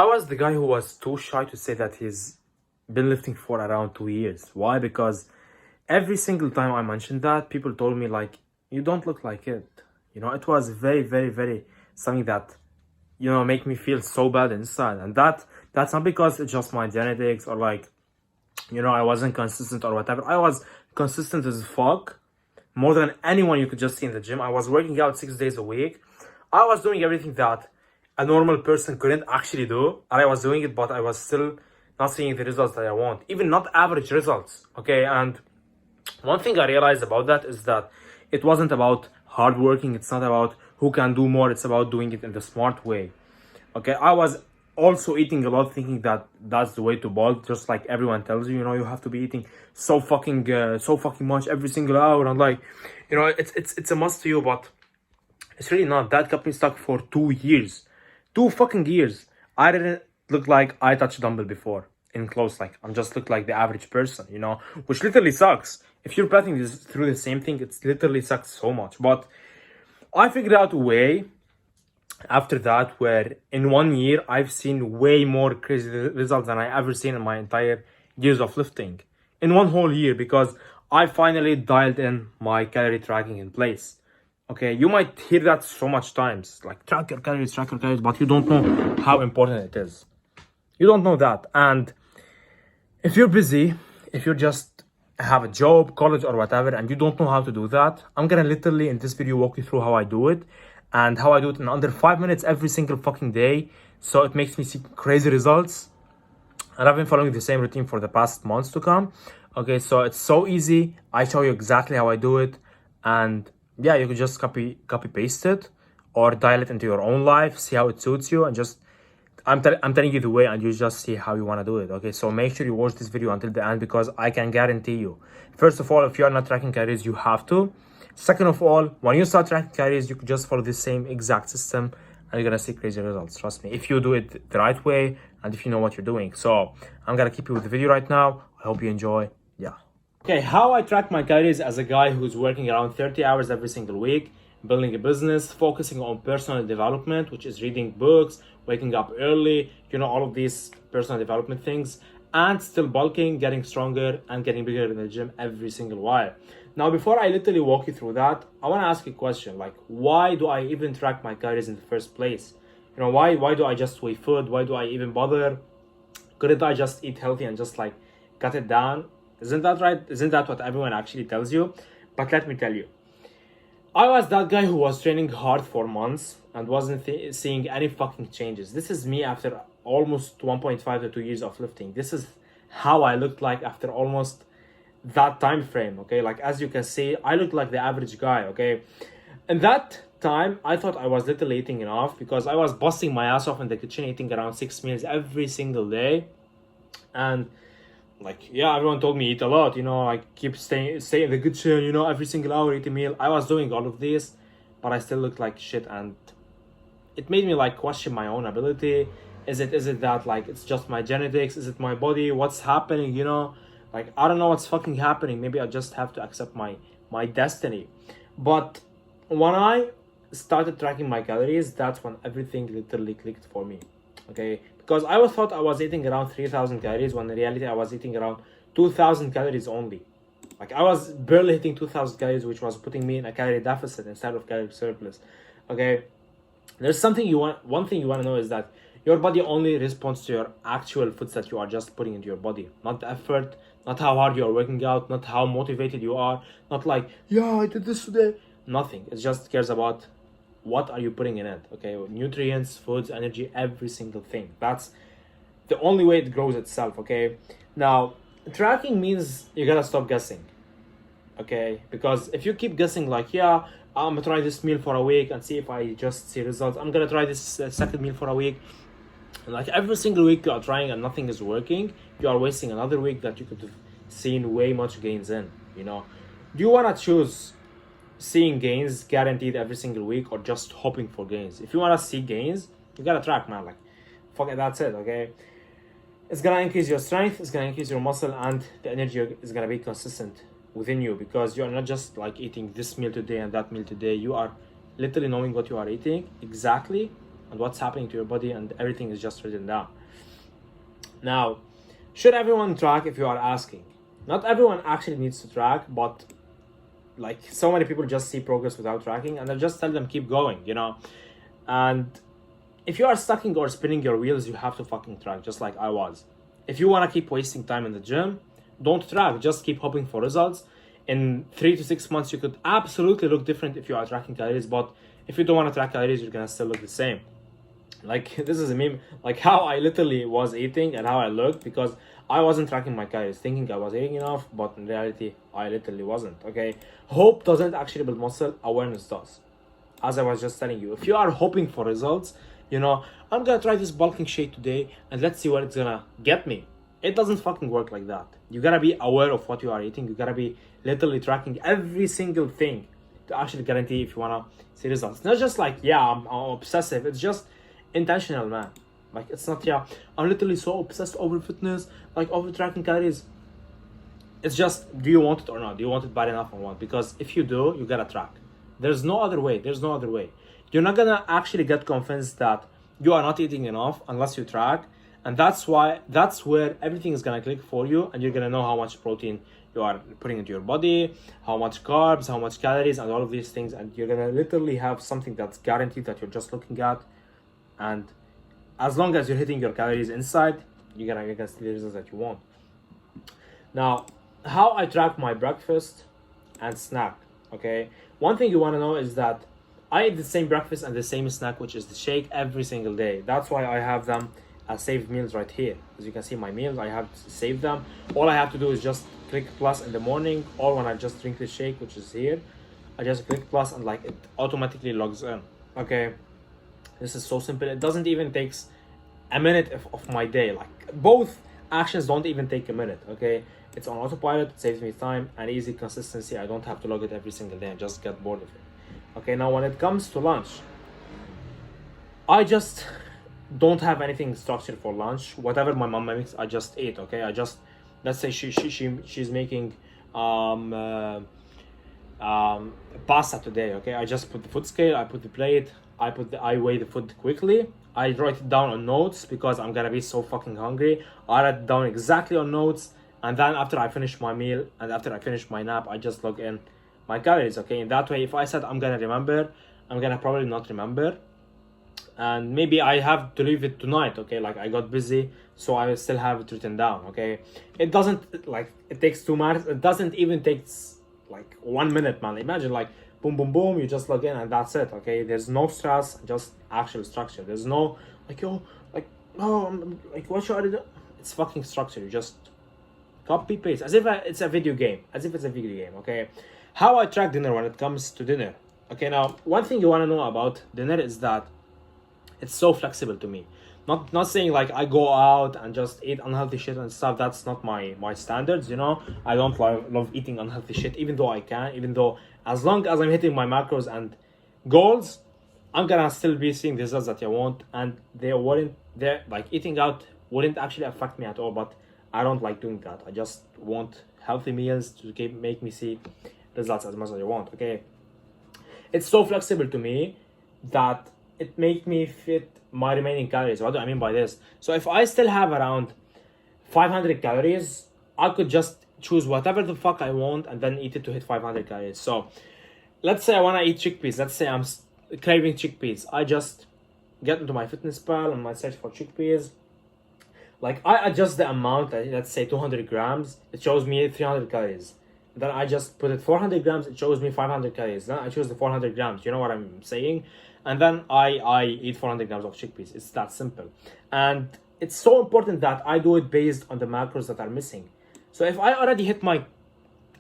I was the guy who was too shy to say that he's been lifting for around 2 years. Why? Because every single time I mentioned that, people told me like, you don't look like it. It was very, very, very something that, make me feel so bad inside. And that's not because it's just my genetics or like, I wasn't consistent or whatever. I was consistent as fuck. More than anyone you could just see in the gym. I was working out 6 days a week. I was doing everything that a normal person couldn't actually do. And I was doing it, but I was still not seeing the results that I want. Even not average results. Okay. And one thing I realized about that is that it wasn't about hard working. It's not about who can do more. It's about doing it in the smart way. Okay. I was also eating a lot, thinking that that's the way to bulk, just like everyone tells you. You have to be eating so fucking much every single hour, and like, it's a must to you, but it's really not. That kept me stuck for 2 years, 2 fucking years. I didn't look like I touched dumbbell before in close. Like I'm just look like the average person, which literally sucks. If you're passing this through the same thing, it's literally sucks so much. But I figured out a way after that where in 1 year I've seen way more crazy results than I ever seen in my entire years of lifting in one whole year, because I finally dialed in my calorie tracking in place. Okay, you might hear that so much times, like track your calories, but you don't know how important it is. You don't know that. And if you're busy, if you just have a job, college or whatever, and you don't know how to do that, I'm gonna literally in this video walk you through how I do it, and how I do it in under 5 minutes every single fucking day. So it makes me see crazy results. And I've been following the same routine for the past months to come. Okay, so it's so easy. I show you exactly how I do it. And yeah, you can just copy paste it or dial it into your own life, see how it suits you, and just I'm telling you the way, and you just see how you want to do it. Okay, so make sure you watch this video until the end, because I can guarantee you, first of all, if you are not tracking calories, you have to. Second of all, when you start tracking calories, you can just follow the same exact system and you're gonna see crazy results. Trust me, if you do it the right way and if you know what you're doing. So I'm gonna keep you with the video right now. I hope you enjoy. Yeah. Okay, how I track my calories as a guy who's working around 30 hours every single week, building a business, focusing on personal development, which is reading books, waking up early, all of these personal development things, and still bulking, getting stronger, and getting bigger in the gym every single while. Now, before I literally walk you through that, I want to ask you a question, like, why do I even track my calories in the first place? Why do I just weigh food? Why do I even bother? Couldn't I just eat healthy and just like cut it down? Isn't that right? Isn't that what everyone actually tells you? But let me tell you, I was that guy who was training hard for months and wasn't seeing any fucking changes. This is me after almost 1.5 to 2 years of lifting. This is how I looked like after almost that time frame. Okay, like as you can see, I look like the average guy. Okay, in that time I thought I was literally eating enough, because I was busting my ass off in the kitchen, eating around 6 meals every single day. And like, yeah, everyone told me eat a lot, I keep stay in the kitchen, every single hour eat a meal. I was doing all of this, but I still looked like shit, and it made me like question my own ability. Is it that like it's just my genetics? Is it my body? What's happening? Like, I don't know what's fucking happening. Maybe I just have to accept my destiny. But when I started tracking my calories, that's when everything literally clicked for me. Okay, because I thought I was eating around 3,000 calories, when in reality I was eating around 2,000 calories only. Like, I was barely hitting 2,000 calories, which was putting me in a calorie deficit instead of calorie surplus. Okay, there's one thing you want to know is that your body only responds to your actual foods that you are just putting into your body, not the effort, not how hard you are working out, not how motivated you are, not like, yeah, I did this today. Nothing. It just cares about what are you putting in it. Okay, nutrients, foods, energy, every single thing. That's the only way it grows itself. Okay, now tracking means you gotta stop guessing. Okay, because if you keep guessing, like, yeah, I'm gonna try this meal for a week and see if I just see results, I'm gonna try this second meal for a week, and like every single week you are trying and nothing is working, you are wasting another week that you could have seen way much gains in. Do you want to choose seeing gains guaranteed every single week, or just hoping for gains? If you want to see gains, you gotta track, man. Like, fuck it, that's it. Okay, it's gonna increase your strength, it's gonna increase your muscle, and the energy is gonna be consistent within you, because you are not just like eating this meal today and that meal today. You are literally knowing what you are eating exactly, and what's happening to your body, and everything is just written down. Now, should everyone track? If you are asking, not everyone actually needs to track, but like so many people just see progress without tracking, and I just tell them keep going, you know. And if you are stucking or spinning your wheels, you have to fucking track, just like I was. If you want to keep wasting time in the gym, don't track, just keep hoping for results. In 3 to 6 months, you could absolutely look different if you are tracking calories, but if you don't want to track calories, you're gonna still look the same. Like, this is a meme, like how I literally was eating and how I looked, because I wasn't tracking my calories, thinking I was eating enough, but in reality, I literally wasn't, okay? Hope doesn't actually build muscle, awareness does. As I was just telling you, if you are hoping for results, you know, I'm gonna try this bulking shake today and let's see what it's gonna get me. It doesn't fucking work like that. You gotta be aware of what you are eating. You gotta be literally tracking every single thing to actually guarantee if you wanna see results. It's not just like, yeah, I'm obsessive. It's just intentional, man. Like, it's not, yeah, I'm literally so obsessed over fitness, like over tracking calories. It's just, do you want it or not? Do you want it bad enough or what? Because if you do, you gotta track. There's no other way. There's no other way. You're not gonna actually get convinced that you are not eating enough unless you track. And that's where everything is gonna click for you, and you're gonna know how much protein you are putting into your body, how much carbs, how much calories, and all of these things. And you're gonna literally have something that's guaranteed that you're just looking at. And as long as you're hitting your calories inside, you're gonna see the results that you want. Now, how I track my breakfast and snack, okay? One thing you wanna know is that I eat the same breakfast and the same snack, which is the shake, every single day. That's why I have them as saved meals right here. As you can see, my meals, I have saved them. All I have to do is just click plus in the morning, or when I just drink the shake, which is here, I just click plus and like it automatically logs in, okay? This is so simple. It doesn't even takes a minute of my day. Like, both actions don't even take a minute, okay? It's on autopilot, it saves me time and easy consistency. I don't have to log it every single day. I just get bored of it. Okay, now when it comes to lunch, I just don't have anything structured for lunch. Whatever my mom makes, I just eat, okay? I just, let's say she's making pasta today, okay? I just put the food scale, I put the plate, I weigh the food quickly. I write it down on notes because I'm gonna be so fucking hungry. I write it down exactly on notes, and then after I finish my meal and after I finish my nap, I just log in my calories, okay? In that way, if I said I'm gonna remember, I'm gonna probably not remember, and maybe I have to leave it tonight, okay? Like, I got busy, so I still have it written down, okay? It doesn't, like, it takes 2 minutes. It doesn't even take like 1 minute, man. Imagine, like, boom, boom, boom, you just log in and that's it, okay? There's no stress, just actual structure. There's no, like, yo, like, oh, like, what should I do? It's fucking structure. You just copy, paste, as if it's a video game, okay? How I track dinner when it comes to dinner. Okay, now, one thing you want to know about dinner is that it's so flexible to me. Not saying like I go out and just eat unhealthy shit and stuff. That's not my standards, you know. I don't love eating unhealthy shit, even though I can. Even though, as long as I'm hitting my macros and goals, I'm gonna still be seeing the results that I want. And like, eating out wouldn't actually affect me at all. But I don't like doing that. I just want healthy meals to make me see results as much as I want, okay? It's so flexible to me that it makes me fit my remaining calories. What do I mean by this? So if I still have around 500 calories, I could just choose whatever the fuck I want and then eat it to hit 500 calories. So let's say I want to eat chickpeas. Let's say I'm craving chickpeas. I just get into my fitness pal and I search for chickpeas. Like, I adjust the amount, let's say 200 grams. It shows me 300 calories. Then I just put it 400 grams, it shows me 500 calories. Then I choose the 400 grams, you know what I'm saying? And then I eat 400 grams of chickpeas. It's that simple. And it's so important that I do it based on the macros that are missing. So if I already hit my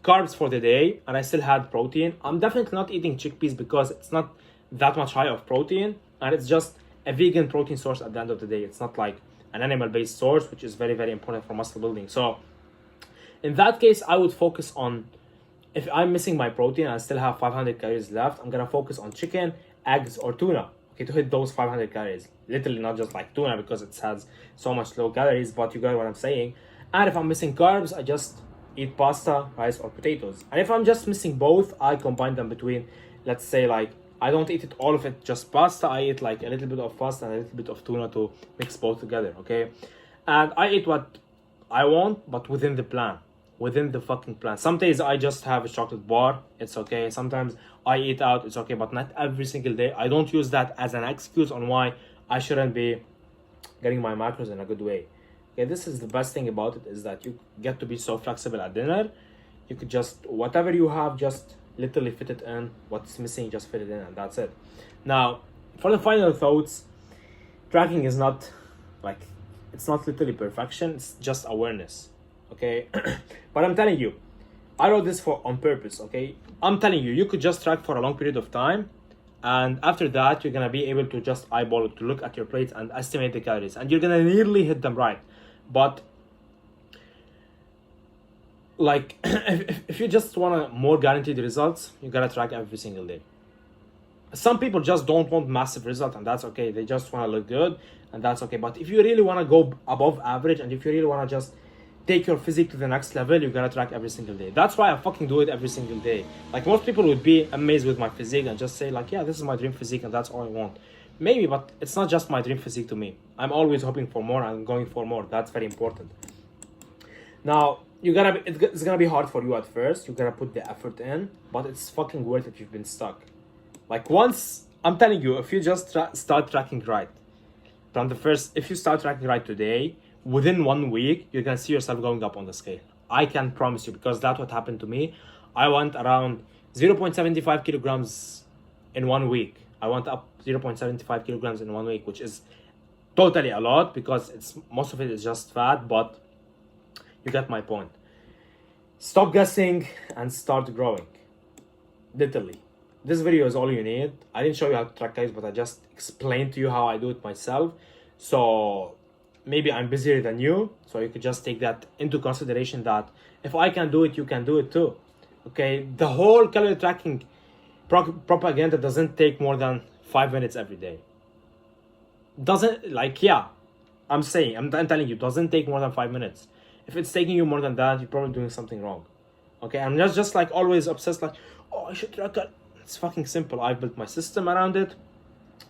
carbs for the day and I still had protein, I'm definitely not eating chickpeas because it's not that much high of protein. And it's just a vegan protein source at the end of the day. It's not like an animal-based source, which is very, very important for muscle building. So in that case, I would focus on, if I'm missing my protein and I still have 500 calories left, I'm gonna focus on chicken, eggs, or tuna, okay, to hit those 500 calories. Literally, not just like tuna because it has so much low calories, but you got what I'm saying. And if I'm missing carbs, I just eat pasta, rice, or potatoes. And if I'm just missing both, I combine them between, let's say, like I don't eat it all of it just pasta. I eat like a little bit of pasta and a little bit of tuna to mix both together, okay? And I eat what I want, but within the plan, within the fucking plan. Some days I just have a chocolate bar, it's okay. Sometimes I eat out, it's okay, but not every single day. I don't use that as an excuse on why I shouldn't be getting my macros in a good way. Okay, this is the best thing about it, is that you get to be so flexible at dinner. You could just, whatever you have, just literally fit it in. What's missing, just fit it in, and that's it. Now, for the final thoughts, tracking is not like, it's not literally perfection, it's just awareness, okay? But I'm telling you, I wrote this for on purpose, okay? I'm telling you, you could just track for a long period of time, and after that, you're gonna be able to just eyeball it, to look at your plate and estimate the calories, and you're gonna nearly hit them right. But like, if you just wanna more guaranteed results, you gotta track every single day. Some people just don't want massive results, and that's okay. They just want to look good, and that's okay. But if you really want to go above average, and if you really want to just take your physique to the next level, you gotta track every single day. That's why I fucking do it every single day. Like, most people would be amazed with my physique and just say like, yeah, this is my dream physique and that's all I want. Maybe, but it's not just my dream physique to me. I'm always hoping for more and going for more. That's very important. Now, it's gonna be hard for you at first. You gotta put the effort in, but it's fucking worth it if you've been stuck. Like, once, I'm telling you, if you just start tracking right, from the first, if you start tracking right today, within 1 week, you're gonna see yourself going up on the scale. I can promise you, because that's what happened to me. I went around 0.75 kilograms in 1 week. I went up 0.75 kilograms in 1 week, which is totally a lot, because it's most of it is just fat, but you get my point. Stop guessing and start growing. Literally. This video is all you need. I didn't show you how to track calories, but I just explained to you how I do it myself. So maybe I'm busier than you, so you could just take that into consideration, that if I can do it, you can do it too. Okay, the whole calorie tracking propaganda doesn't take more than 5 minutes every day. Doesn't, like, yeah, I'm telling you, doesn't take more than 5 minutes. If it's taking you more than that, you're probably doing something wrong. Okay, I'm just like always obsessed, like, oh, I should track it. It's fucking simple. I've built my system around it.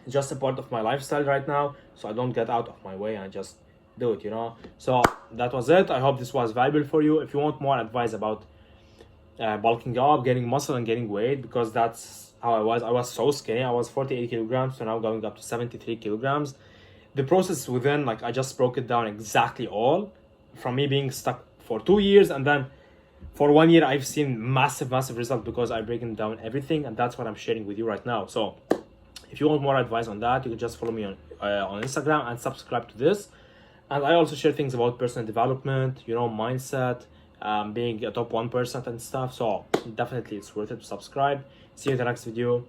It's just a part of my lifestyle right now, so I don't get out of my way and just do it, you know? So that was it. I hope this was valuable for you. If you want more advice about bulking up, getting muscle and getting weight, because that's how I was so skinny. I was 48 kilograms, so now going up to 73 kilograms. The process within, like, I just broke it down exactly all, from me being stuck for 2 years, and then for 1 year, I've seen massive results because I've broken down everything, and that's what I'm sharing with you right now. So if you want more advice on that, you can just follow me on Instagram and subscribe to this. And I also share things about personal development, you know, mindset, being a top 1% and stuff. So definitely it's worth it to subscribe. See you in the next video.